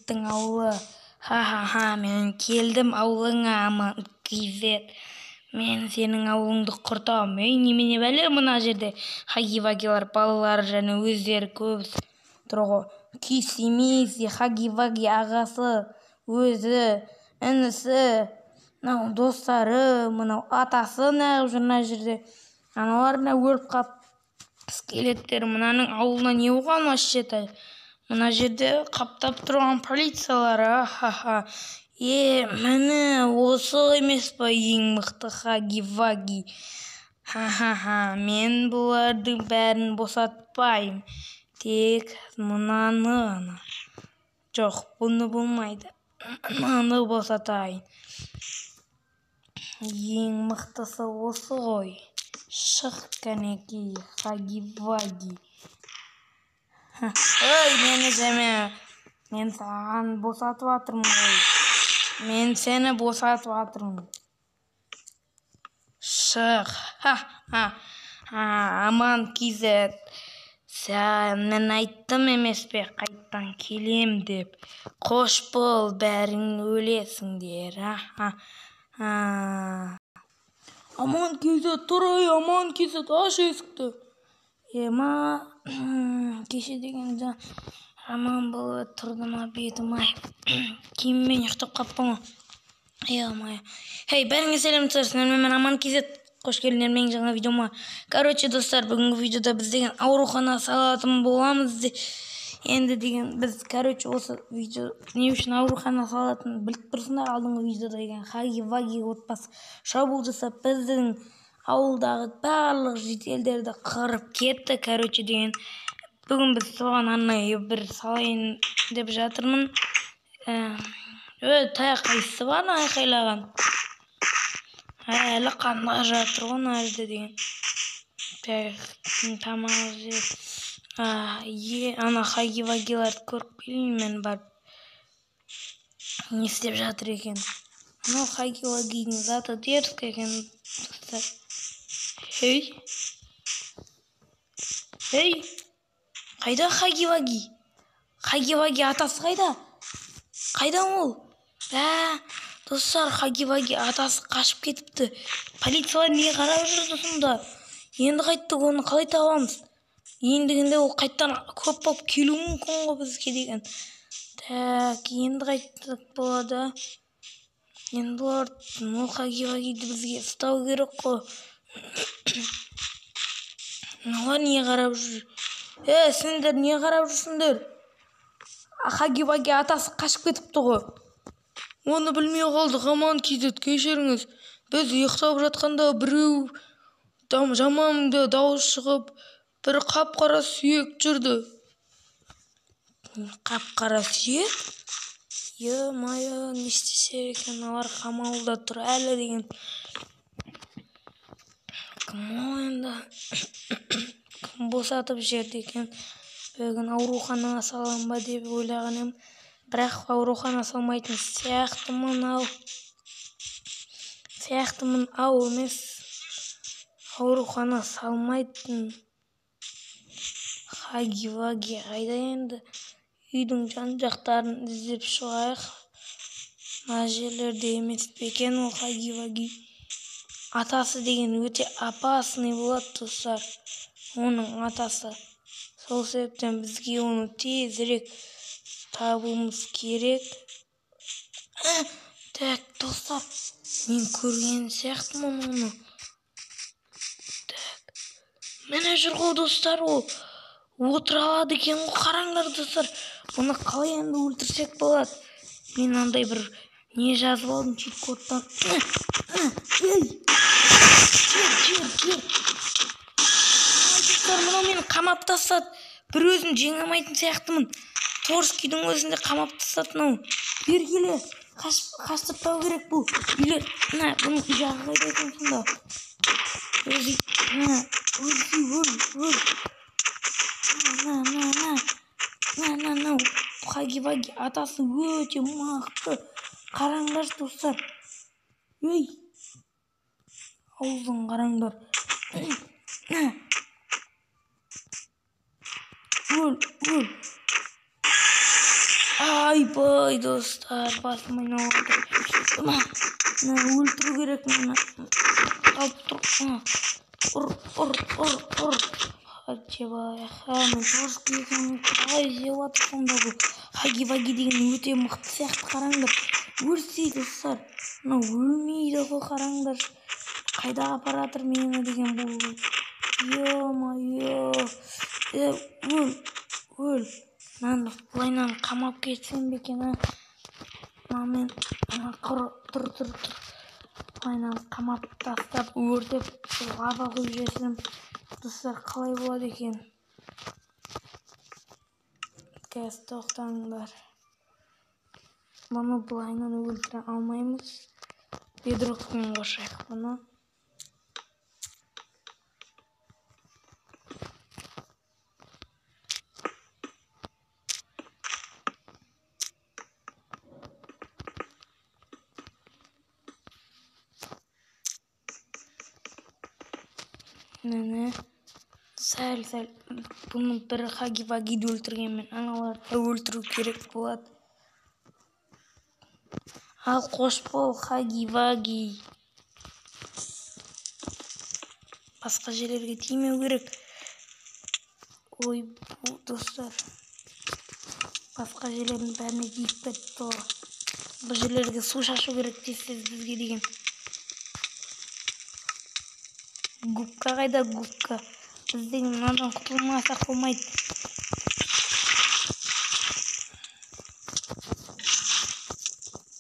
Кейзеттің ауылы. Ха-ха-ха, мен келдім ауылыңа, аман Кейзет. Мен сенің ауылыңды құртам. Ей, немене бәле мына жерде? Хаги-вагилар балалары және өздері көп тұр ғой. Кисимиси, Хаги-ваги ағасы, өзі, інісі, мынау достары, мынау атасы неғып жүр мына жерде. Аналар мына өліп қап. Скелеттер, мынаның ауылына не болған вообще-то? Мына жерде қаптап тұрған полициялары, ха-ха. Міне осы емес па ең мықты Хаги-ваги? Ха-ха-ха, мен бұлардың бәрін босатпайым. Тек мынаны. Жоқ, бұны болмайды. Мынаны босатайын. Ең мықтысы осы ғой. Шық кәнекей, Хаги-ваги. Ой, мені жеме. Мен саған босатып атырмын ғой. Мен сені босатып атырмын. Шық. Аман Кейзет. Мен айттым емес пе, қайттан келем деп. Қош бол, бәрің өлесіңдер. Аман Кейзет, тұрай, Аман Кейзет, аш есікті. Кеше деген жаман болып тұрды ма бетім ай. Киіммен ұйықтап қаппын ғой. Хей, бәріңе сәлем, мен Аман Кейзет. Қош келдіңдер менің жаңа видеома. Короче, достар, бүгінгі видеода біз деген аурухана салатын боламыз. Енді деген біз, осы видео не үшін аурухана салатын біліп тұрсыңдар. Алдыңғы видеода деген Хаги-ваги отбасы шабуыл жасап біздің ауылдағы барлық жителдерді қырып кетті. Деген бүгін біз соған арнайы бір салайын деп жатырмын. Таяқ қайсысы бар айқайлаған? Әлі қанға жатыр ғой нәрді деген. Тамақ жеп. Ана Хаги-вагиларды көріп келейін мен барып. Не істеп жатыр екен? Анау Хаги-вагидің заты дерзкий екен. Ей, қайда Хаги-ваги? Хаги-ваги атасы қайда? Қайда ол? Достар, Хаги-ваги атасы қашып кетіпті. Полициялар не қарап жүрді сонда? Енді қайттық, оны қалай табамыз? Ендігінде ол қайттан көп болып келуі мүмкін ғой бізге деген. Енді қайттық болады. Енді ол Хаги-вагиді бізге ұстау керек қой. Олар не қарап жүр? Сендер не қарап жүрсіңдер? Хаги-ваги атасы қашып кетіпті ғой. Оны білмей қалдық, Аман Кейзет, кешіріңіз. Біз ұйықтап жатқанда біреу жаманды дауыс шығып, бір қап-қара сүйек жүрді. Қап-қара сүйек? Не істесер екен, алар қамауда тұр әлі деген. Кім босатып жерді екен? Бүгін ауруханаға салам ба деп ойлаған ем. Бірақ аурухана салмайтын сияқтымын ау емес. Аурухана салмайтын. Хаги-ваги қайда енді? Үйдің жан-жақтарын іздеп шығайық. Мына жерлерде емес пе екен ол Хаги-ваги. Атасы деген өте опасный болады, достар. Оның атасы. Сол себептен бізге оны тезірек табуымыз керек. Достар, мен көрген сияқтымын оны. Міне жүр ғой, достар, ол отыра алады екен ғой. Қараңдар, достар. Оны қалай енді өлтірсек болады? Мен андай бір не жазып алдым чит-кодтан. Достар, мынау мені қамап тастады. Бір өзін жеңе алмайтын сияқтымын. Торскийдің өзінде қамап тастады мынау. Бер келе. Қаштыртпау керек бұл. Үйлер. Бұның жағы қайда екен сонда? Хаги-ваги атасы өте мықты. Қараңдар, достар. Аузын қараңдар. Öl. Ayбай достар, басым айналып отыр. Мына өлтіру керек мені. Алып тұр. Ұр. Очебай, мен тоже екенін қалай жеп жатыр сонда бұл. Хаги-ваги деген өте мықты сияқты, қараңдар. Өлсей достар. Мына өлмейді ғой, қараңдар. Қайда апарып жатыр мені деген бұл. Ё-моё. Өл. Мынаны былайынан қамап кетсем бе екен, Мен тұр. Былайынан қамап тастап, өртеп, лава құйып жіберсем, достар, қалай болады екен? Қазір тоқтаңдар. Бұны былайынан өлтіре алмаймыз. Бедроктан қошайық бұны. Сәл бұны бір хаги-вагиді өлтіргенмен аналарды өлтіру керек болады. Ал қош бол, хаги-ваги. Басқа жерлерге тимеу керек. Ой, достар. Басқа жерлердің бәріне тиіп кетті. Бұл жерлерге су шашу керек дейсіз бізге деген. Губка қайда, губка? Біз деген мынадан құтылмасақ болмайды.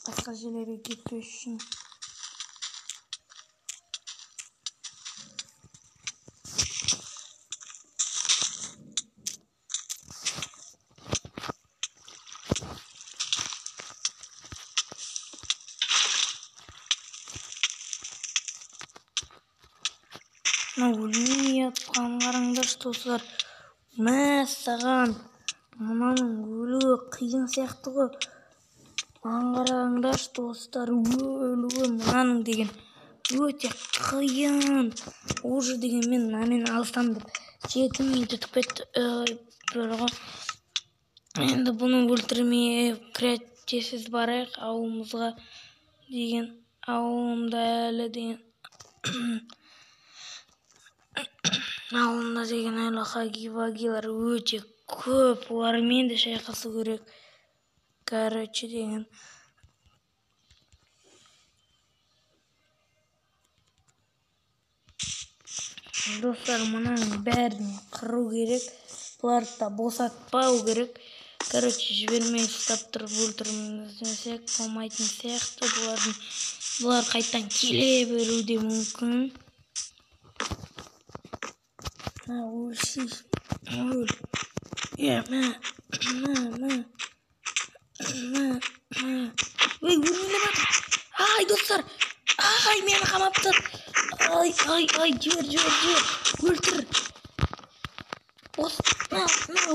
Басқа жерлерге кетпеу үшін. Өлмей жатқан қараңдар, достар. Мәссаған, мынаның өлуі қиын сияқты ғой. Қараңдар, достар, өлуі мынаның деген өте қиын. Уже деген мен алыстан деп жетім етіп кетті. Енді бұны өлтірмей креативсіз барайық ауылымызға деген. Ауылымда әлі деген ауылында деген әлі хаги-вагилар өте көп. Олармен де шайқасу керек. Короче деген. Достар, мұның бәрін қыру керек. Бұларды да босатпау керек. Короче, жібермей ұстап тұрып өлтірмесек болмайтын сияқты. Бұлар қайттан келе беруі де мүмкін. Өлсей. Өл. Ой, өлмейлі батыр. Ай, достар. Ай, мені қамапты. Ай, жібер. Өлтір.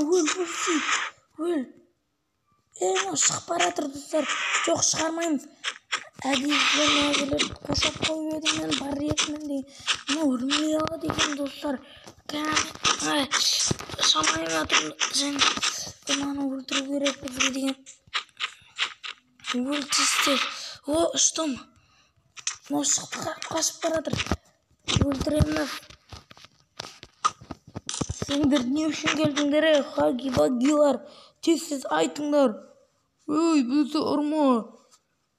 Өлсей. Өл. Шығып баратыр, достар. Жоқ, шығармаймыз. Әдейі мәзіліп қошап қойып едім мен бар етмін деген. Өлмей алады екен, достар. Шамайым атырмын. Бұнаны өлтіру керек бізге деген. Өлтістер. Ұштым. Шығып қашып баратыр. Өлтіреміз. Сендер не үшін келдіңдер, хаги-вагилар? Тез айтыңдар. Ой, бізді ұрма.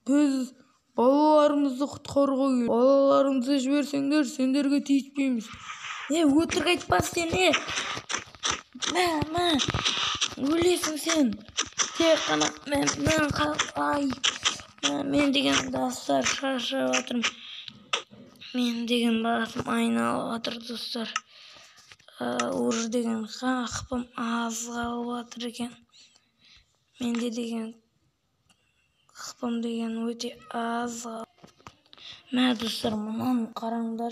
Біз балаларымызды құтқаруға келдік. Балаларымызды жіберсеңдер, сендерге тиіспейміз. Өтірік айтпас сен, өлесің сен. Тек қана мен деген достар шаршап жатырмын. Мен деген басым айналып жатыр, достар. Уже деген қақпым аз қалып жатыр екен. Менде деген қақпым деген өте аз. Достар, мұнан қараңдар.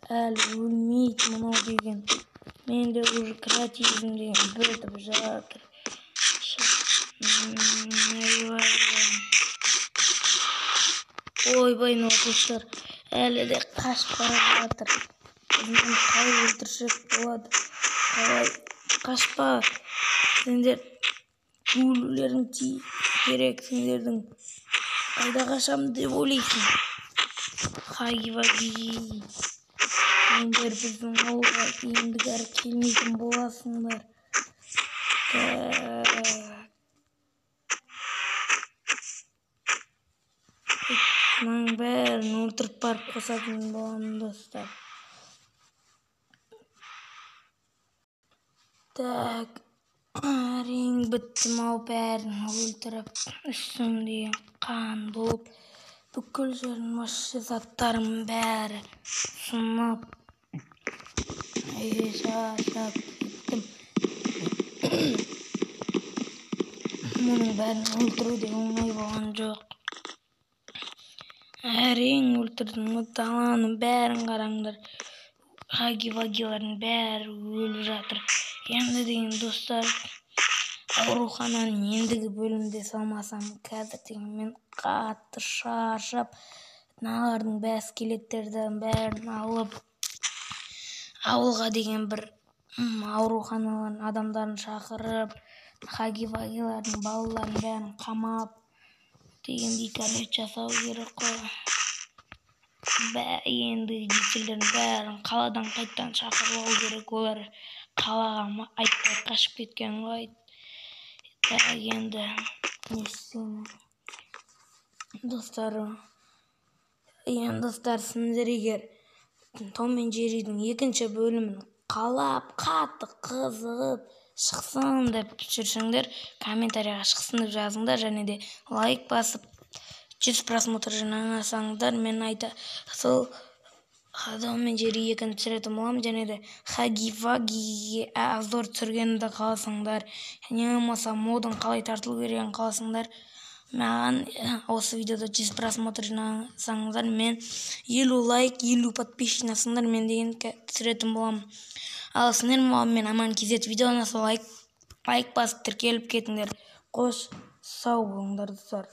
Әлі өлмейді мұнау деген. Менде уже креативім деген бітіп жатыр. Ойбай, достар, әлі де қашып бара жатыр. Біздің қалай өлтірсек болады? Қалай қашпа. Сендер Өлілерің керек сендердің. Қайда қашам деп ойлайсың? Хаги-ваги. Сендер біздің ауылға ендігәрі келмейтін боласыңдар. Мұның бәрін өлтіріп барып қосатын боламын, достар. Әрең біттім ау, бәрін өлтіріп, үстімде қан болып, бүкіл жерін маши заттарым бәрі сынып. Шаршап кеттім. Мұның бәрін өлтіруде оңай болған жоқ. Әрең өлтірдім, даланың бәрін қараңдар. Хаги-вагилардың бәрі өліп жатыр. Енді деген достар, аурухананың ендігі бөлімде салмасам, қазір деген мен қатты шаршап, мыналардың бәс скелеттердің бәрін алып, ауылға деген бір аурухананың адамдарын шақырып, хаги-вагилардың балаларын бәрін қамап, дегендей кәмет жасау керек қой. Енді жителердің бәрін қаладан қайттан шақырып керек, олар қалаға айтпай қашып кеткен ғой. Енді не істеймін? Достар, сендер егер Том мен Джерридің екінші бөлімін қалап, қатты қызығып шықсын деп жүрсеңдер, комментарияға шықсын деп жазыңдар, және де лайк басып 100 просмотр жинасаңдар, мен сол Том мен Джерри екінші түсіретін боламын, және де хаги-вагиге обзор түсіргенді қаласаңдар, не болмаса модын қалай тартылу керегін қаласаңдар, маған осы видеода 100 просмотр жинасаңдар, мен 50 лайк, 50 подписчик жинасаңдар, мен деген түсіретін боламын. Ал сендер мен Аман KZ видеоны лайк басып тіркеліп кетіңдер. Қош, сау болыңдар, достар.